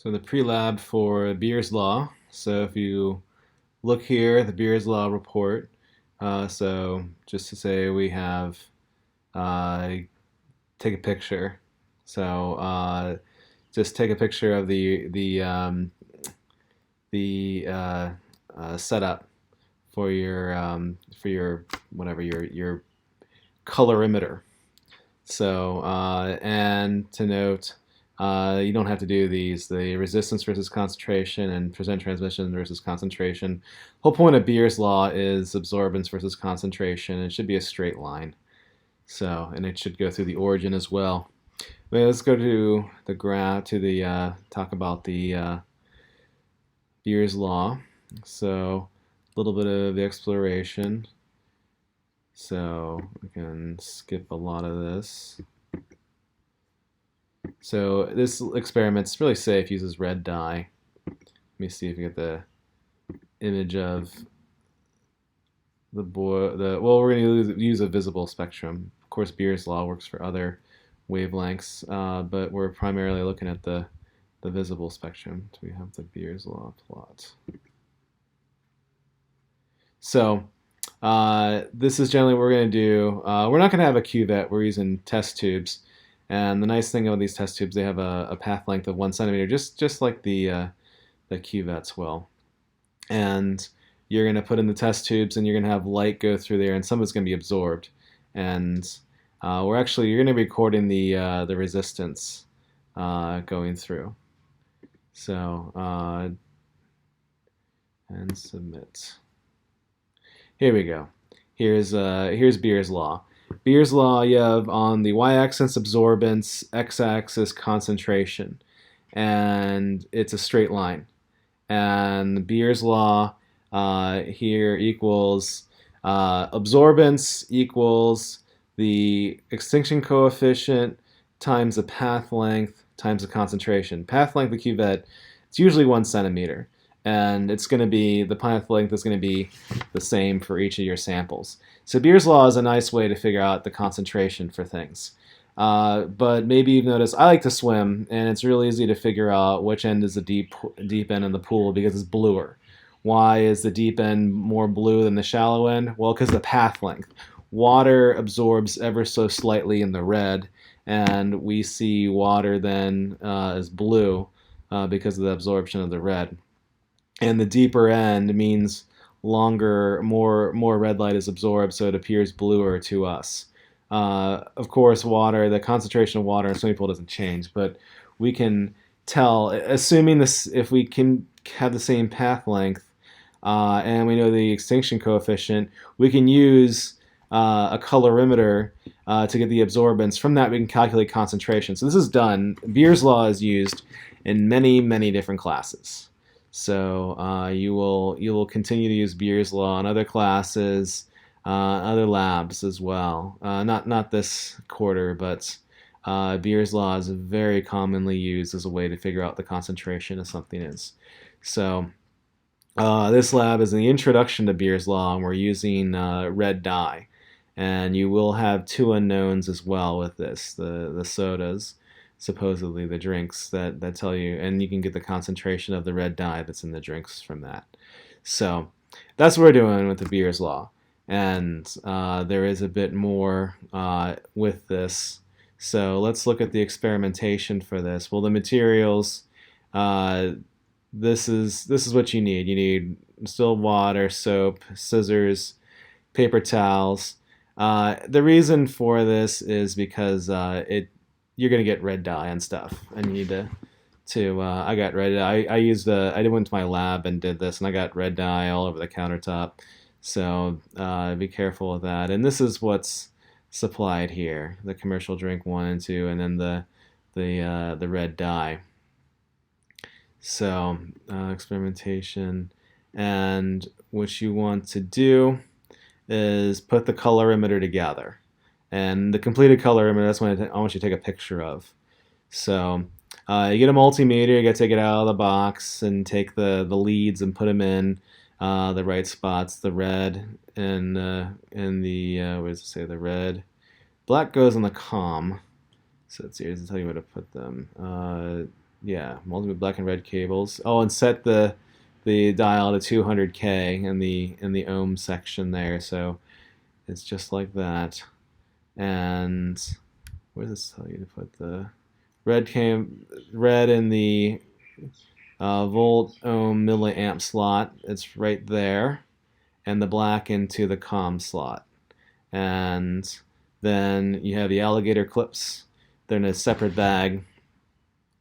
So the pre-lab for Beer's Law. So if you look here, the Beer's Law report. So just to say we have uh, take a picture. So just take a picture of the setup for your whatever your colorimeter. So, and to note, you don't have to do these, the resistance versus concentration and percent transmission versus concentration. Whole point of Beer's law is absorbance versus concentration. It should be a straight line. So, and it should go through the origin as well. But let's go to the graph, to the, talk about the Beer's law. So, a little bit of the exploration. So, we can skip a lot of this. So this experiment's really safe, uses red dye. Let me see if you get the image of well, we're going to use a visible spectrum. Of course, Beer's law works for other wavelengths, but we're primarily looking at the visible spectrum. So we have the Beer's law plot. So this is generally what we're going to do. We're not going to have a cuvette. We're using test tubes. And the nice thing about these test tubes, they have a path length of 1 centimeter, just like the cuvettes will. And you're going to put in the test tubes, and you're going to have light go through there, and some of it's going to be absorbed. And you're going to be recording the resistance going through. So and submit. Here we go. Here's Beer's law. Beer's law, you have on the y-axis absorbance, x-axis concentration, and it's a straight line. And Beer's law here equals absorbance equals the extinction coefficient times the path length times the concentration. Path length of the cuvette, it's usually 1 centimeter. And it's going to be, the path length is going to be the same for each of your samples. So Beer's law is a nice way to figure out the concentration for things. But maybe you've noticed I like to swim, and it's really easy to figure out which end is the deep end of the pool because it's bluer. Why is the deep end more blue than the shallow end? Well, because of the path length. Water absorbs ever so slightly in the red, and we see water then as blue because of the absorption of the red. And the deeper end means longer, more red light is absorbed, so it appears bluer to us. Of course, the concentration of water in a swimming pool doesn't change, but we can tell, assuming this, if we can have the same path length, and we know the extinction coefficient, we can use a colorimeter to get the absorbance. From that, we can calculate concentration. So this is done. Beer's law is used in many, many different classes. So you will continue to use Beer's law in other classes, other labs as well. Not this quarter, but Beer's law is very commonly used as a way to figure out the concentration of something is. So this lab is the introduction to Beer's law, and we're using red dye. And you will have 2 unknowns as well with this, the sodas. Supposedly the drinks that tell you, and you can get the concentration of the red dye that's in the drinks from that. So that's what we're doing with the Beer's law, and there is a bit more with this. So let's look at the experimentation for this. Well, the materials, this is what you need. You need distilled water, soap, scissors, paper towels. The reason for this is because you're gonna get red dye and stuff, and you need to I got red dye. I went to my lab and did this, and I got red dye all over the countertop. So be careful with that. And this is what's supplied here: the commercial drink 1 and 2, and then the red dye. So experimentation, and what you want to do is put the colorimeter together. And the completed colorimeter, that's what I want you to take a picture of. So you get a multimeter, you got to take it out of the box and take the leads and put them in the right spots. The red and what does it say? The red. Black goes on the COM. So it's here to tell you where to put them. Yeah, multiple black and red cables. Oh, and set the dial to 200K in the ohm section there. So it's just like that. And where does this tell you to put the red in the volt ohm milliamp slot? It's right there, and the black into the COM slot. And then you have the alligator clips. They're in a separate bag,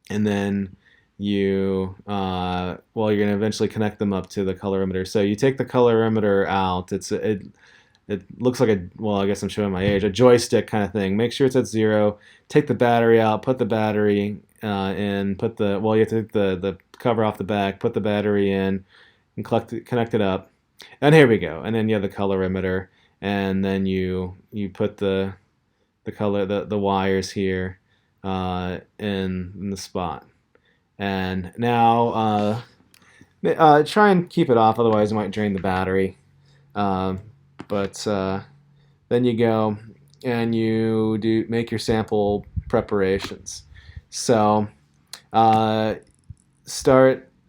and then you're going to eventually connect them up to the colorimeter. So you take the colorimeter out. It looks like I guess I'm showing my age, a joystick kind of thing. Make sure it's at 0. Take the battery out. Put the battery in. You have to take the cover off the back. Put the battery in and connect it up. And here we go. And then you have the colorimeter, and then you put the wires here in the spot. And now try and keep it off, otherwise it might drain the battery. But then you go and you make your sample preparations. So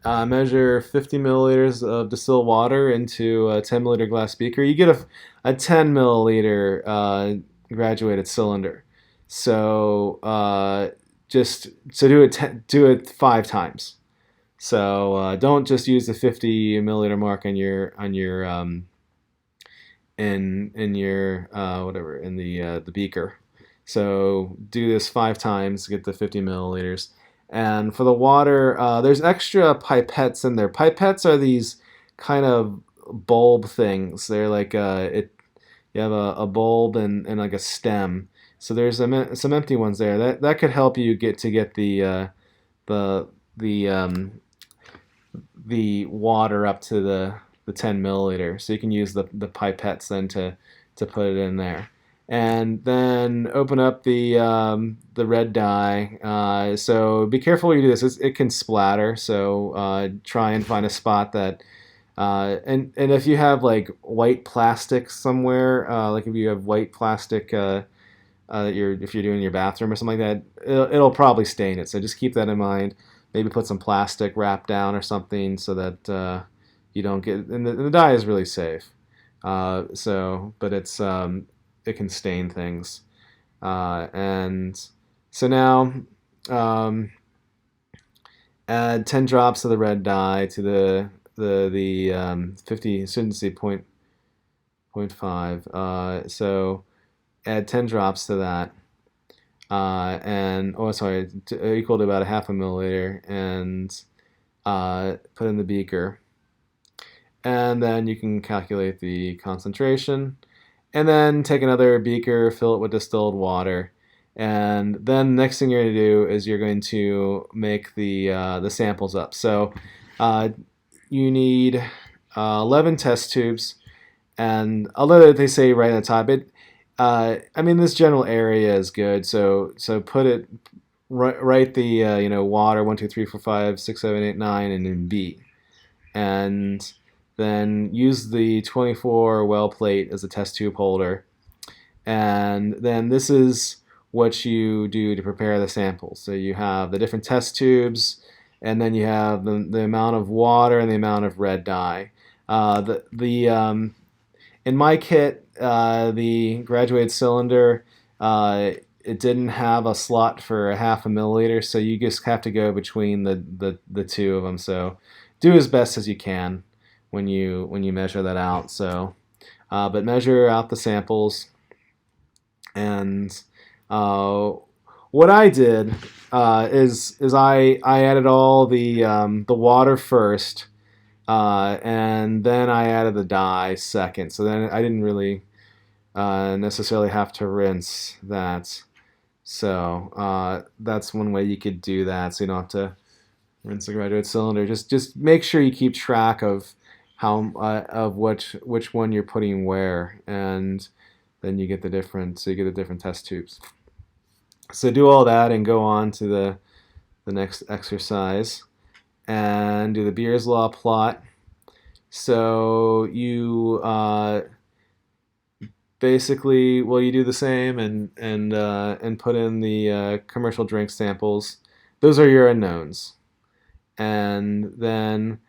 measure 50 milliliters of distilled water into a 10 milliliter glass beaker. You get a 10 milliliter graduated cylinder. So do it 5 times. So don't just use the 50 milliliter mark on your in your whatever in the beaker. So do this 5 times to get the 50 milliliters. And for the water, there's extra pipettes in there. Pipettes are these kind of bulb things. They're like you have a bulb and like a stem. So there's some empty ones there. That could help you get the the um, the water up to the 10 milliliter. So you can use the pipettes then to put it in there. And then open up the red dye. So be careful when you do this. It can splatter. So try and find a spot that and if you have like white plastic somewhere, like if you have white plastic if you're doing your bathroom or something like that, it'll probably stain it. So just keep that in mind. Maybe put some plastic wrap down or something so that you don't get. And the dye is really safe. But it can stain things. And so now um, add 10 drops of the red dye to the 50. Shouldn't say point 0.5. So add 10 drops to that. Equal to about a half a milliliter, and put in the beaker. And then you can calculate the concentration. And then take another beaker, fill it with distilled water. And then the next thing you're going to do is you're going to make the samples up. So you need 11 test tubes. And although they say right on the top, this general area is good. So put it write the water 1 2 3 4 5 6 7 8 9 and then B, and then use the 24 well plate as a test tube holder. And then this is what you do to prepare the samples. So you have the different test tubes, and then you have the amount of water and the amount of red dye. In my kit, the graduated cylinder, it didn't have a slot for a half a milliliter, so you just have to go between the two of them. So do as best as you can when you measure that out. So, but measure out the samples. And what I did is I added all the water first. And then I added the dye second. So then I didn't really necessarily have to rinse that. So that's one way you could do that. So you don't have to rinse the graduate cylinder. Just make sure you keep track of which one you're putting where, and then you get the different. So you get the different test tubes. So do all that and go on to the next exercise and do the Beer's Law plot. So you basically, you do the same and put in the commercial drink samples. those are your unknowns. And then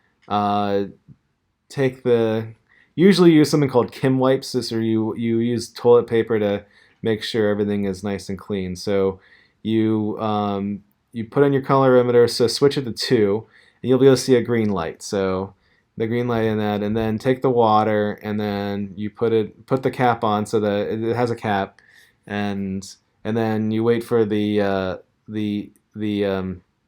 take the, usually use something called Kim wipes. This, or you use toilet paper to make sure everything is nice and clean. So you put on your colorimeter, so switch it to 2, and you'll be able to see a green light. So the green light in that, and then take the water, and then you put the cap on so that it has a cap, and then you wait for the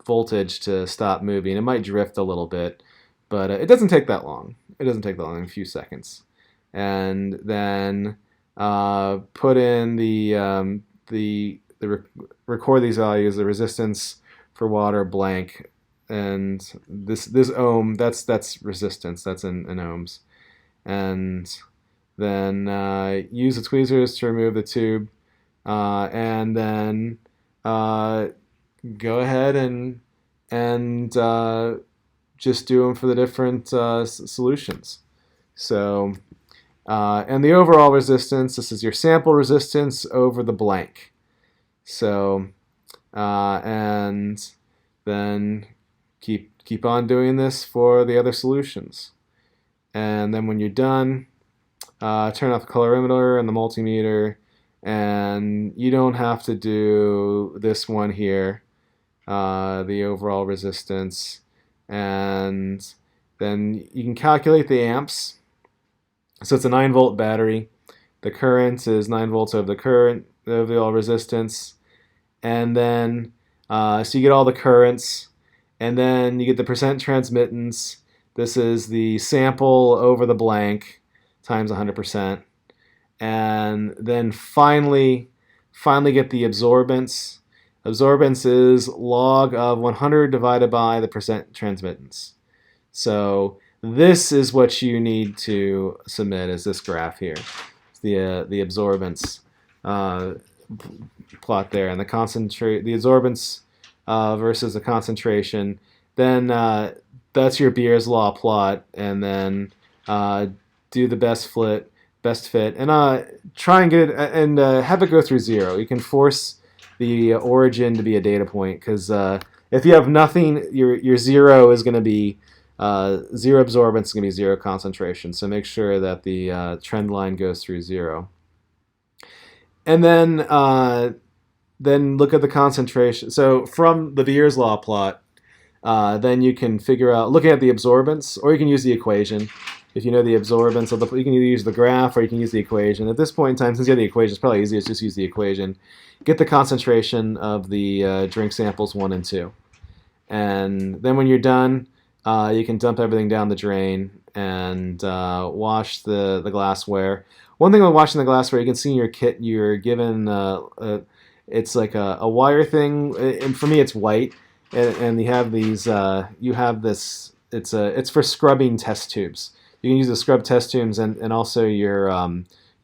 voltage to stop moving. It might drift a little bit, but it doesn't take that long. It doesn't take that long, a few seconds. And then put in record these values, the resistance for water blank, and this ohm, that's resistance, that's in ohms. And then use the tweezers to remove the tube, and then go ahead and just do them for the different solutions. So and the overall resistance, this is your sample resistance over the blank. So and then keep on doing this for the other solutions. And then when you're done, turn off the colorimeter and the multimeter, and you don't have to do this one here, the overall resistance. And then you can calculate the amps. So it's a 9-volt battery. The current is 9 volts over the current, the overall resistance. And then, so you get all the currents. And then you get the percent transmittance. This is the sample over the blank times 100%. And then finally get the absorbance. Absorbance is log of 100 divided by the percent transmittance. So this is what you need to submit, is this graph here. It's the absorbance plot there, and the absorbance versus the concentration. Then that's your Beer's law plot, and then do the best fit, and try and get it, and have it go through 0. You can force the origin to be a data point, because if you have nothing, your 0 is going to be 0 absorbance, is going to be 0 concentration. So make sure that the trend line goes through 0. And then look at the concentration. So from the Beer's law plot, then you can figure out, looking at the absorbance, or you can use the equation. If you know the absorbance, you can either use the graph or you can use the equation. At this point in time, since you have the equation, it's probably easiest to just use the equation. Get the concentration of the drink samples 1 and 2. And then when you're done, you can dump everything down the drain and wash the glassware. One thing about washing the glassware, you can see in your kit you're given, it's like a wire thing, and for me it's white, and you have these, it's for scrubbing test tubes. You can use the scrub test tubes and also your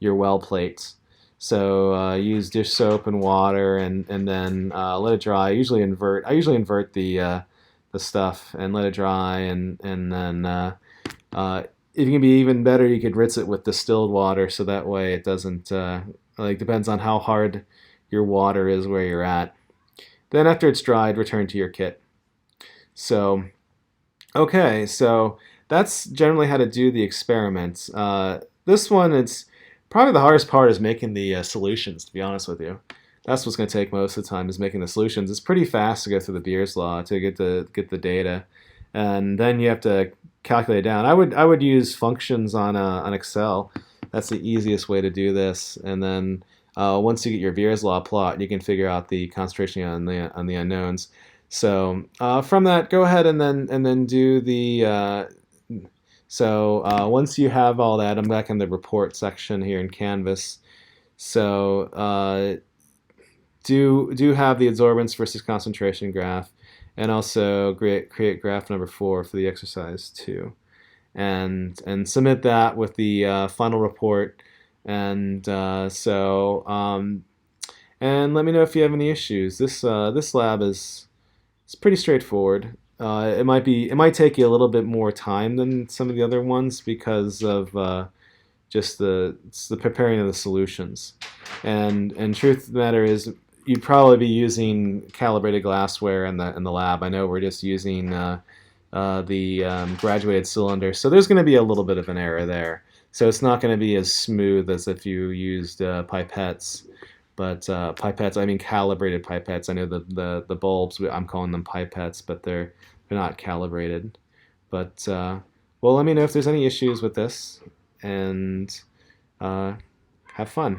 well plates. So use dish soap and water, and then let it dry. I usually invert the stuff and let it dry, and then if you can be even better, you could rinse it with distilled water, so that way it doesn't depends on how hard your water is where you're at. Then after it's dried, return to your kit. So okay, so that's generally how to do the experiments. This one, it's probably the hardest part is making the solutions, to be honest with you. That's what's going to take most of the time, is making the solutions. It's pretty fast to go through the Beer's law to get the data, and then you have to calculate it down. I would use functions on Excel. That's the easiest way to do this. And then once you get your Beer's law plot, you can figure out the concentration on the unknowns. So from that, go ahead and then do the. Once you have all that, I'm back in the report section here in Canvas. So do have the absorbance versus concentration graph, and also create graph number 4 for the exercise 2, and submit that with the final report. And and let me know if you have any issues. This lab is pretty straightforward. It might take you a little bit more time than some of the other ones because of just the preparing of the solutions. And truth of the matter is, you'd probably be using calibrated glassware in the lab. I know we're just using the graduated cylinder, so there's going to be a little bit of an error there. So it's not going to be as smooth as if you used pipettes. But pipettes, I mean calibrated pipettes. I know the bulbs, I'm calling them pipettes, but they're not calibrated. But well, let me know if there's any issues with this, and have fun.